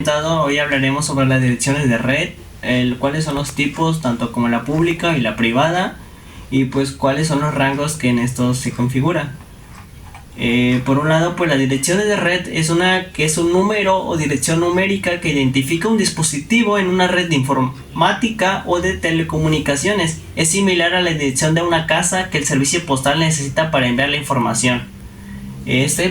comentado, hoy hablaremos sobre las direcciones de red, cuáles son los tipos, tanto como la pública y la privada, y pues cuáles son los rangos que en estos se configuran. Por un lado, pues la dirección de red es un número o dirección numérica que identifica un dispositivo en una red de informática o de telecomunicaciones. Es similar a la dirección de una casa que el servicio postal necesita para enviar la información.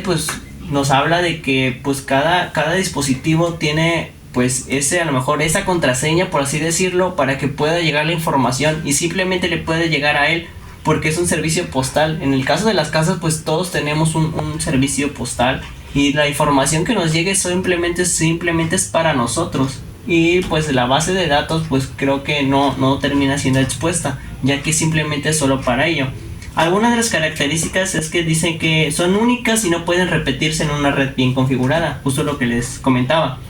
Pues nos habla de que pues cada dispositivo tiene pues a lo mejor esa contraseña, por así decirlo, para que pueda llegar la información, y simplemente le puede llegar a él porque es un servicio postal. En el caso de las casas, pues todos tenemos un servicio postal, y la información que nos llegue simplemente es para nosotros, y pues la base de datos pues creo que no termina siendo expuesta, ya que simplemente es solo para ello. Algunas de las características es que dicen que son únicas y no pueden repetirse en una red bien configurada, justo lo que les comentaba.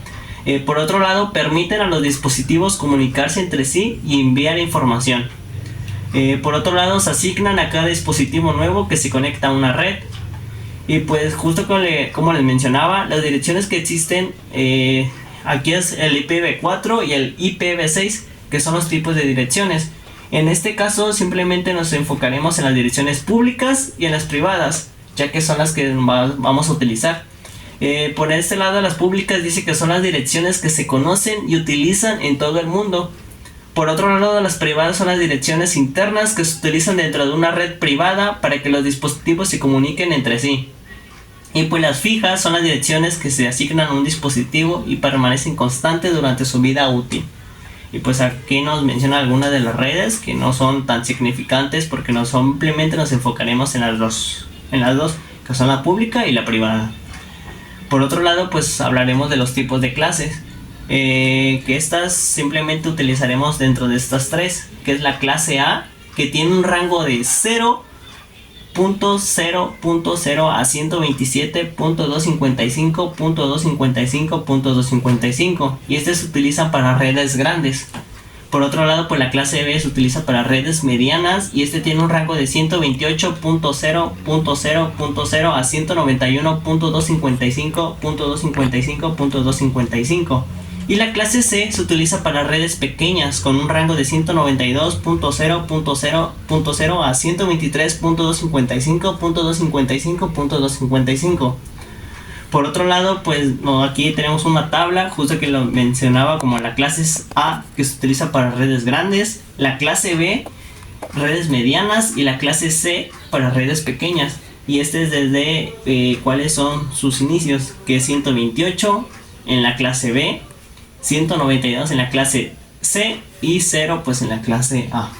Por otro lado, permiten a los dispositivos comunicarse entre sí y enviar información. Por otro lado, se asignan a cada dispositivo nuevo que se conecta a una red. Y pues justo como les mencionaba, las direcciones que existen, aquí es el IPv4 y el IPv6, que son los tipos de direcciones. En este caso simplemente nos enfocaremos en las direcciones públicas y en las privadas, ya que son las que vamos a utilizar. Por este lado, las públicas dice que son las direcciones que se conocen y utilizan en todo el mundo. Por otro lado, las privadas son las direcciones internas que se utilizan dentro de una red privada para que los dispositivos se comuniquen entre sí. Y pues las fijas son las direcciones que se asignan a un dispositivo y permanecen constantes durante su vida útil. Y pues aquí nos menciona algunas de las redes que no son tan significantes, porque simplemente nos enfocaremos en las dos, que son la pública y la privada. Por otro lado, pues hablaremos de los tipos de clases. Que estas simplemente utilizaremos dentro de estas tres, que es la clase A, que tiene un rango de 0.0.0 a 127.255.255.255, y este se utiliza para redes grandes. Por otro lado, pues la clase B se utiliza para redes medianas, y este tiene un rango de 128.0.0.0 a 191.255.255.255. Y la clase C se utiliza para redes pequeñas con un rango de 192.0.0.0 a 123.255.255.255. Por otro lado, pues aquí tenemos una tabla, justo que lo mencionaba, como la clase A, que se utiliza para redes grandes, la clase B, redes medianas, y la clase C para redes pequeñas. Y es desde cuáles son sus inicios, que es 128 en la clase B, 192 en la clase C y 0 pues en la clase A.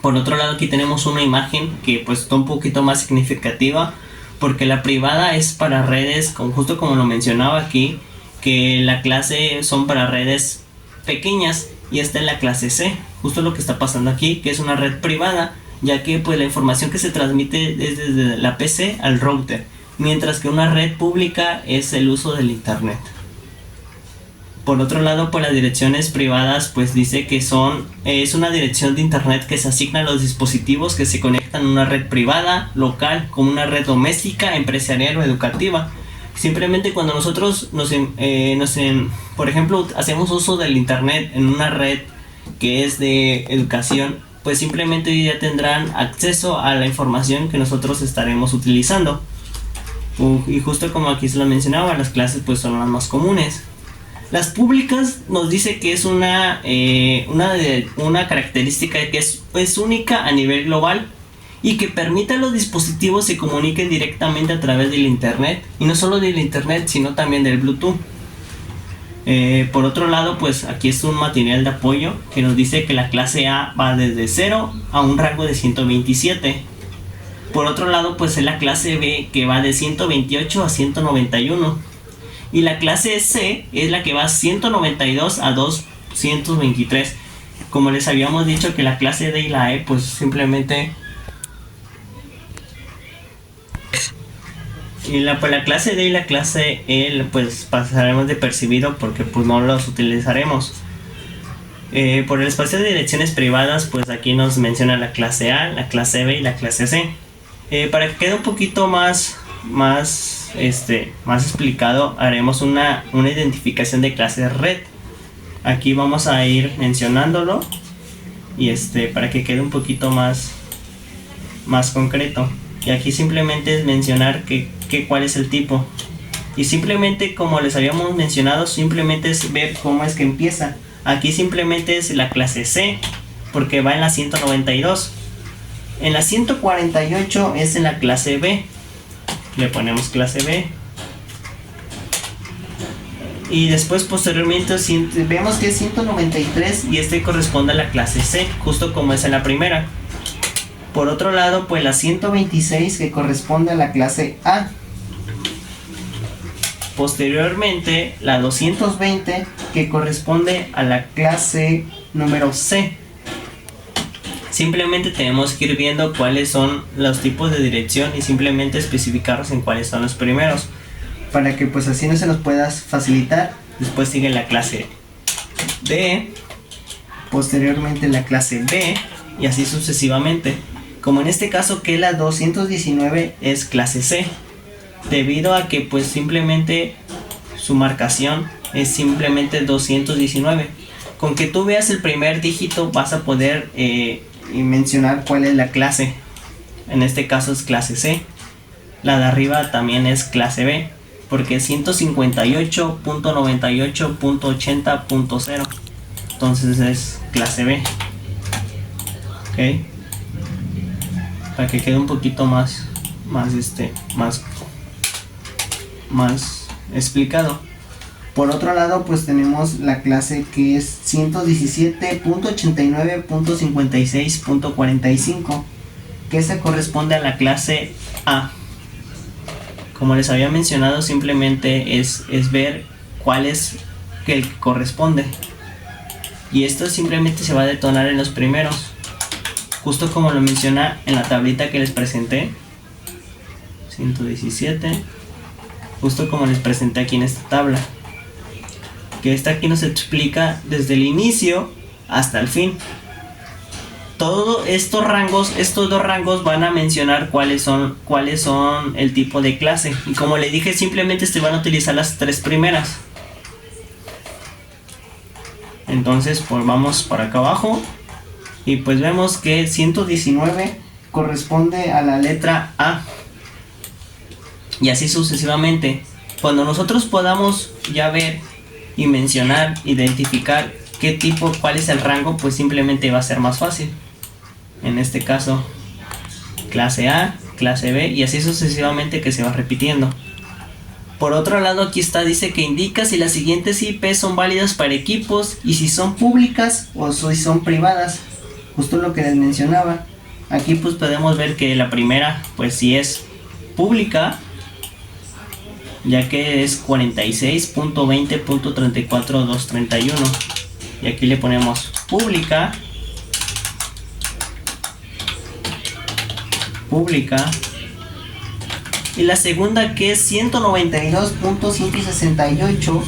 Por otro lado, aquí tenemos una imagen que pues está un poquito más significativa, porque la privada es para redes, justo como lo mencionaba aquí, que la clase son para redes pequeñas, y esta es la clase C, justo lo que está pasando aquí, que es una red privada, ya que pues la información que se transmite es desde la PC al router, mientras que una red pública es el uso del internet. Por otro lado, pues las direcciones privadas pues dice que es una dirección de internet que se asigna a los dispositivos que se conectan a una red privada, local, como una red doméstica, empresarial o educativa. Simplemente cuando nosotros por ejemplo, hacemos uso del internet en una red que es de educación, pues simplemente ya tendrán acceso a la información que nosotros estaremos utilizando. Y justo como aquí se lo mencionaba, las clases pues son las más comunes. Las públicas nos dice que es una característica que es única a nivel global, y que permite a los dispositivos se comuniquen directamente a través del internet, y no solo del internet sino también del Bluetooth. Por otro lado, pues aquí es un material de apoyo que nos dice que la clase A va desde 0 a un rango de 127. Por otro lado, pues es la clase B, que va de 128 a 191. Y la clase C es la que va 192 a 223. Como les habíamos dicho, que la clase D y la E pues simplemente... Y la clase D y la clase E pues pasaremos de percibido, porque pues no los utilizaremos. Por el espacio de direcciones privadas, pues aquí nos menciona la clase A, la clase B y la clase C. Para que quede un poquito más más explicado, haremos una identificación de clases red. Aquí vamos a ir mencionándolo y para que quede un poquito más concreto. Y aquí simplemente es mencionar cuál es el tipo. Y simplemente, como les habíamos mencionado, simplemente es ver cómo es que empieza. Aquí simplemente es la clase C, porque va en la 192. En la 148 es en la clase B. Le ponemos clase B. Y después posteriormente vemos que es 193 y corresponde a la clase C, justo como es en la primera. Por otro lado, pues la 126 que corresponde a la clase A. Posteriormente, la 220 que corresponde a la clase número C. Simplemente tenemos que ir viendo cuáles son los tipos de dirección y simplemente especificarlos en cuáles son los primeros, para que pues así no se nos pueda facilitar. Después sigue la clase D, posteriormente la clase B y así sucesivamente. Como en este caso que la 219 es clase C, debido a que pues simplemente su marcación es simplemente 219. Con que tú veas el primer dígito vas a poder mencionar cuál es la clase. En este caso es clase C. La de arriba también es clase B, porque es 158.98.80.0. entonces es clase B. Ok, para que quede un poquito más explicado. Por otro lado, pues tenemos la clase que es 117.89.56.45, que se corresponde a la clase A. Como les había mencionado, simplemente es ver cuál es el que corresponde. Y esto simplemente se va a detonar en los primeros, justo como lo menciona en la tablita que les presenté. 117, justo como les presenté aquí en esta tabla, que aquí nos explica desde el inicio hasta el fin. Todos estos dos rangos van a mencionar cuáles son el tipo de clase, y como le dije, simplemente se van a utilizar las tres primeras. Entonces pues vamos para acá abajo y pues vemos que 119 corresponde a la letra A, y así sucesivamente. Cuando nosotros podamos ya ver y mencionar, identificar qué tipo, cuál es el rango, pues simplemente va a ser más fácil. En este caso, clase A, clase B, y así sucesivamente, que se va repitiendo. Por otro lado, aquí dice que indica si las siguientes IP son válidas para equipos y si son públicas o si son privadas. Justo lo que les mencionaba. Aquí pues podemos ver que la primera pues sí es pública, ya que es 46.20.34.231, y aquí le ponemos pública, y la segunda, que es 192.168,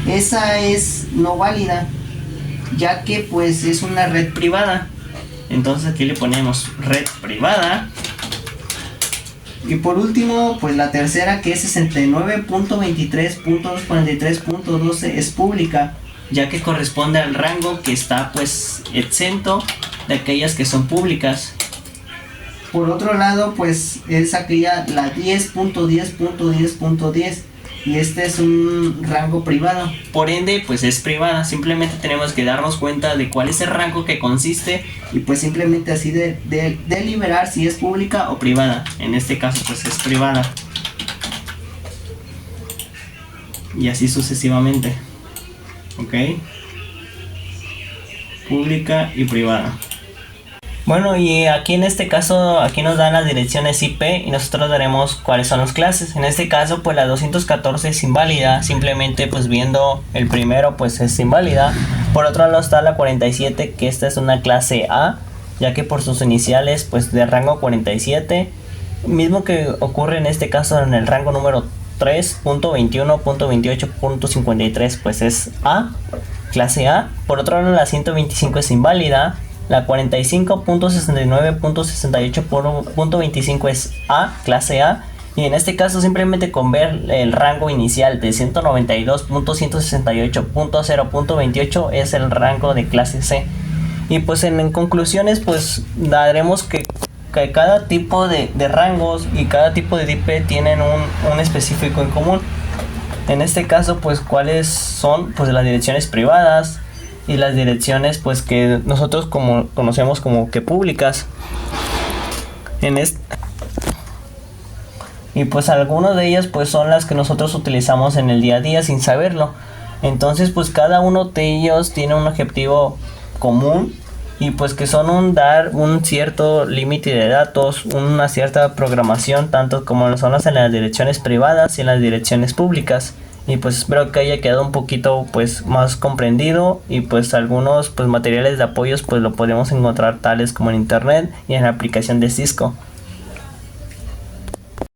esa es no válida, ya que pues es una red privada. Entonces aquí le ponemos red privada. Y por último, pues la tercera, que es 69.23.43.12, es pública, ya que corresponde al rango que está pues exento de aquellas que son públicas. Por otro lado, pues es aquella la 10.10.10.10, y este es un rango privado, por ende pues es privada. Simplemente tenemos que darnos cuenta de cuál es el rango que consiste y pues simplemente así deliberar si es pública o privada. En este caso pues es privada, y así sucesivamente. Ok, pública y privada. Bueno, y aquí en este caso, aquí nos dan las direcciones IP y nosotros daremos cuáles son las clases. En este caso, pues la 214 es inválida, simplemente pues viendo el primero pues es inválida. Por otro lado está la 47, que esta es una clase A, ya que por sus iniciales pues de rango 47, mismo que ocurre en este caso en el rango número 3.21.28.53, pues es A, clase A. Por otro lado la 125 es inválida. La 45.69.68.25 es A, clase A. Y en este caso simplemente con ver el rango inicial de 192.168.0.28 es el rango de clase C. Y pues en conclusiones pues daremos que cada tipo de rangos y cada tipo de IP tienen un específico en común. En este caso pues cuáles son pues las direcciones privadas y las direcciones pues que nosotros como conocemos como que públicas. Y pues algunas de ellas pues son las que nosotros utilizamos en el día a día sin saberlo. Entonces pues cada uno de ellos tiene un objetivo común y pues que son dar un cierto límite de datos, una cierta programación, tanto como lo son en las direcciones privadas y en las direcciones públicas. Y pues espero que haya quedado un poquito pues más comprendido, y pues algunos pues materiales de apoyos pues lo podemos encontrar tales como en internet y en la aplicación de Cisco.